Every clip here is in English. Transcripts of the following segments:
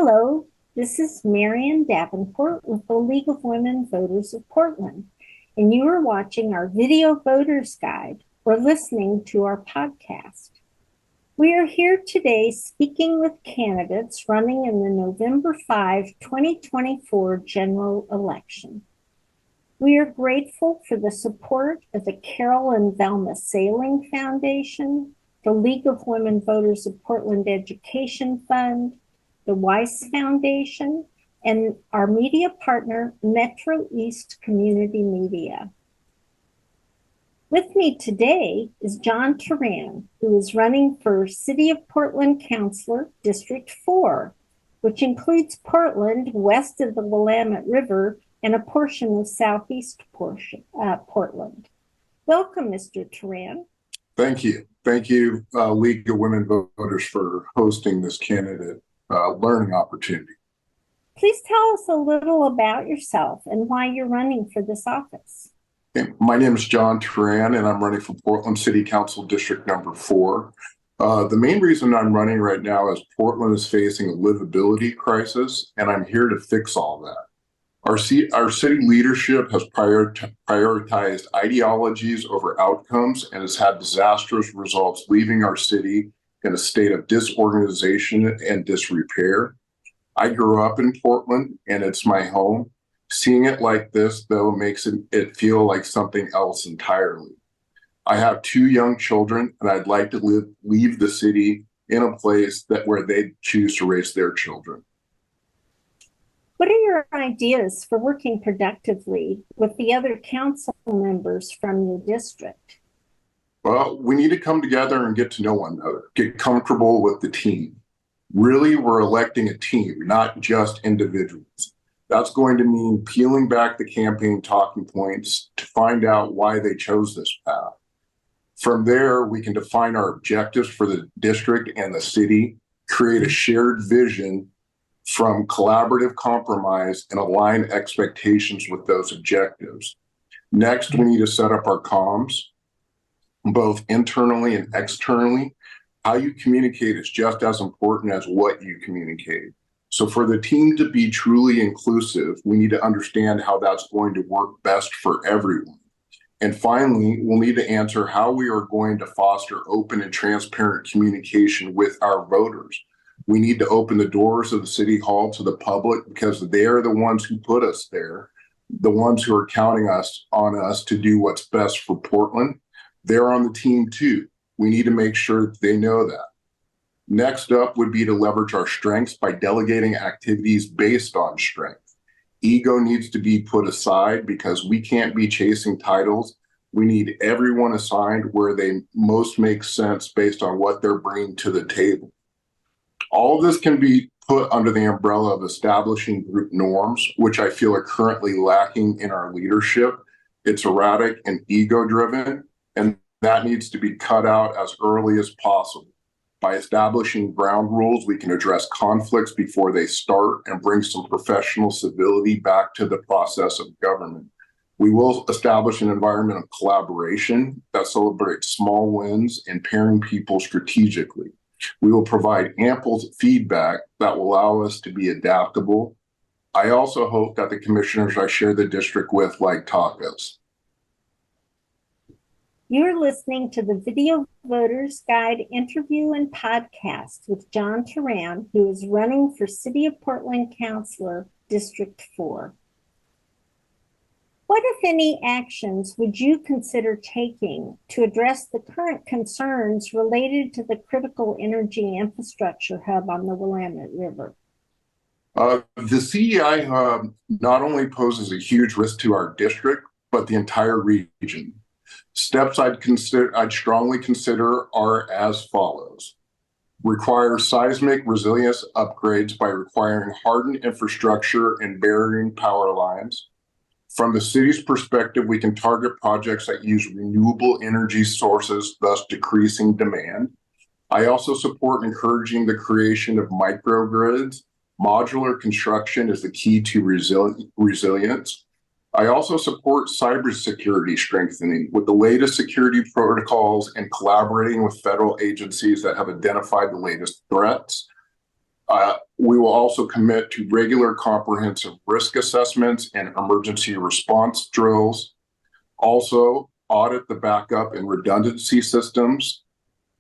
Hello, this is Marian Davenport with the League of Women Voters of Portland, and you are watching our video voters guide or listening to our podcast. We are here today speaking with candidates running in the November 5, 2024 general election. We are grateful for the support of the Carol and Velma Sailing Foundation, the League of Women Voters of Portland Education Fund, the Weiss Foundation, and our media partner, Metro East Community Media. With me today is John Toran, who is running for City of Portland Councilor, District 4, which includes Portland west of the Willamette River and a portion of southeast Portland. Welcome, Mr. Toran. Thank you. Thank you, League of Women Voters, for hosting this candidate learning opportunity. Please tell us a little about yourself and why you're running for this office. Okay. My name is John Toran, and I'm running for Portland City Council District number 4. The main reason I'm running right now is Portland is facing a livability crisis, and I'm here to fix all that. Our city leadership has prioritized ideologies over outcomes and has had disastrous results, leaving our city in a state of disorganization and disrepair. I grew up in Portland, and it's my home. Seeing it like this, though, makes it feel like something else entirely. I have 2 young children, and I'd like to leave the city in a place where they choose to raise their children. What are your ideas for working productively with the other council members from your district? Well, we need to come together and get to know one another, get comfortable with the team. Really, we're electing a team, not just individuals. That's going to mean peeling back the campaign talking points to find out why they chose this path. From there, we can define our objectives for the district and the city, create a shared vision from collaborative compromise, and align expectations with those objectives. Next, we need to set up our comms, both internally and externally. How you communicate is just as important as what you communicate. So for the team to be truly inclusive, we need to understand how that's going to work best for everyone. And finally, we'll need to answer how we are going to foster open and transparent communication with our voters. We need to open the doors of the City Hall to the public because they are the ones who put us there, the ones who are counting on us to do what's best for Portland. They're on the team too. We need to make sure that they know that. Next up would be to leverage our strengths by delegating activities based on strength. Ego needs to be put aside because we can't be chasing titles. We need everyone assigned where they most make sense based on what they're bringing to the table. All of this can be put under the umbrella of establishing group norms, which I feel are currently lacking in our leadership. It's erratic and ego-driven, and that needs to be cut out as early as possible. By establishing ground rules, we can address conflicts before they start and bring some professional civility back to the process of government. We will establish an environment of collaboration that celebrates small wins and pairing people strategically. We will provide ample feedback that will allow us to be adaptable. I also hope that the commissioners I share the district with like tacos. You're listening to the Video Voters Guide interview and podcast with John Toran, who is running for City of Portland Councilor, District 4. What, if any, actions would you consider taking to address the current concerns related to the critical energy infrastructure hub on the Willamette River? The CEI hub not only poses a huge risk to our district, but the entire region. Steps I'd strongly consider are as follows. Require seismic resilience upgrades by requiring hardened infrastructure and burying power lines. From the city's perspective, we can target projects that use renewable energy sources, thus decreasing demand. I also support encouraging the creation of microgrids. Modular construction is the key to resilience. I also support cybersecurity strengthening with the latest security protocols and collaborating with federal agencies that have identified the latest threats. We will also commit to regular comprehensive risk assessments and emergency response drills. Also, audit the backup and redundancy systems.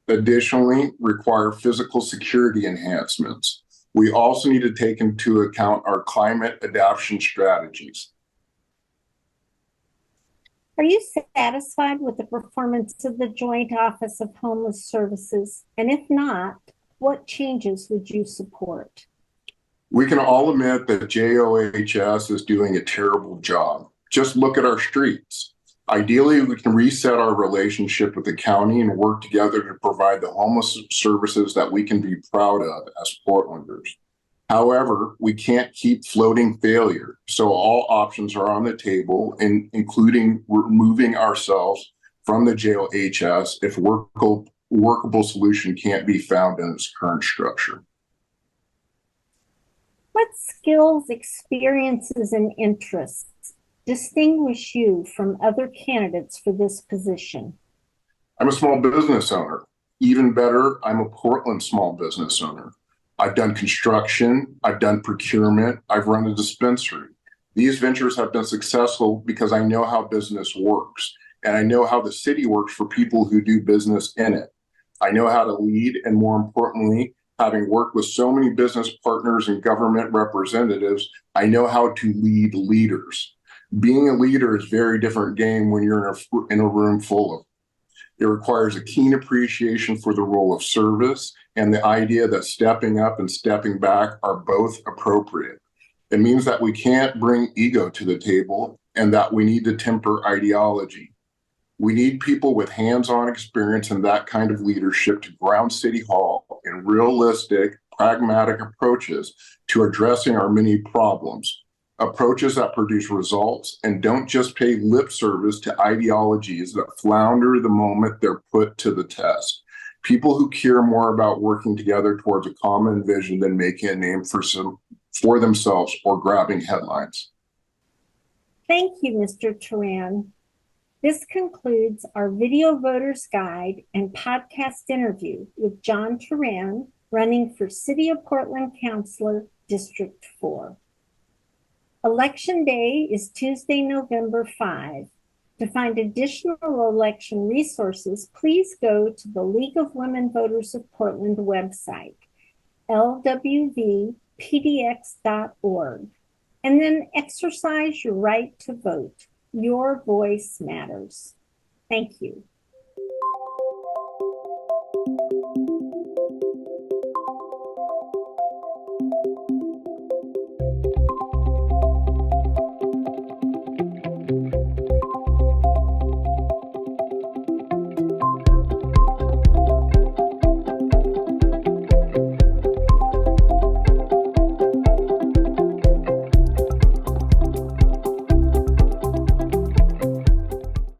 Additionally, require physical security enhancements. We also need to take into account our climate adaptation strategies. Are you satisfied with the performance of the Joint Office of Homeless Services? And if not, what changes would you support? We can all admit that JOHS is doing a terrible job. Just look at our streets. Ideally, we can reset our relationship with the county and work together to provide the homeless services that we can be proud of as Portlanders. However, we can't keep floating failure. So all options are on the table, including removing ourselves from the JOHS if workable solution can't be found in its current structure. What skills, experiences, and interests distinguish you from other candidates for this position? I'm a small business owner. Even better, I'm a Portland small business owner. I've done construction, I've done procurement, I've run a dispensary. These ventures have been successful because I know how business works, and I know how the city works for people who do business in it. I know how to lead, and more importantly, having worked with so many business partners and government representatives, I know how to lead leaders. Being a leader is a very different game when you're in a room full of them. It requires a keen appreciation for the role of service and the idea that stepping up and stepping back are both appropriate. It means that we can't bring ego to the table and that we need to temper ideology. We need people with hands-on experience and that kind of leadership to ground City Hall in realistic, pragmatic approaches to addressing our many problems. Approaches that produce results and don't just pay lip service to ideologies that flounder the moment they're put to the test. People who care more about working together towards a common vision than making a name for themselves or grabbing headlines. Thank you, Mr. Toran. This concludes our video voters guide and podcast interview with John Toran, running for City of Portland Councilor, District 4. Election Day is Tuesday, November 5. To find additional election resources, please go to the League of Women Voters of Portland website, lwvpdx.org, and then exercise your right to vote. Your voice matters. Thank you.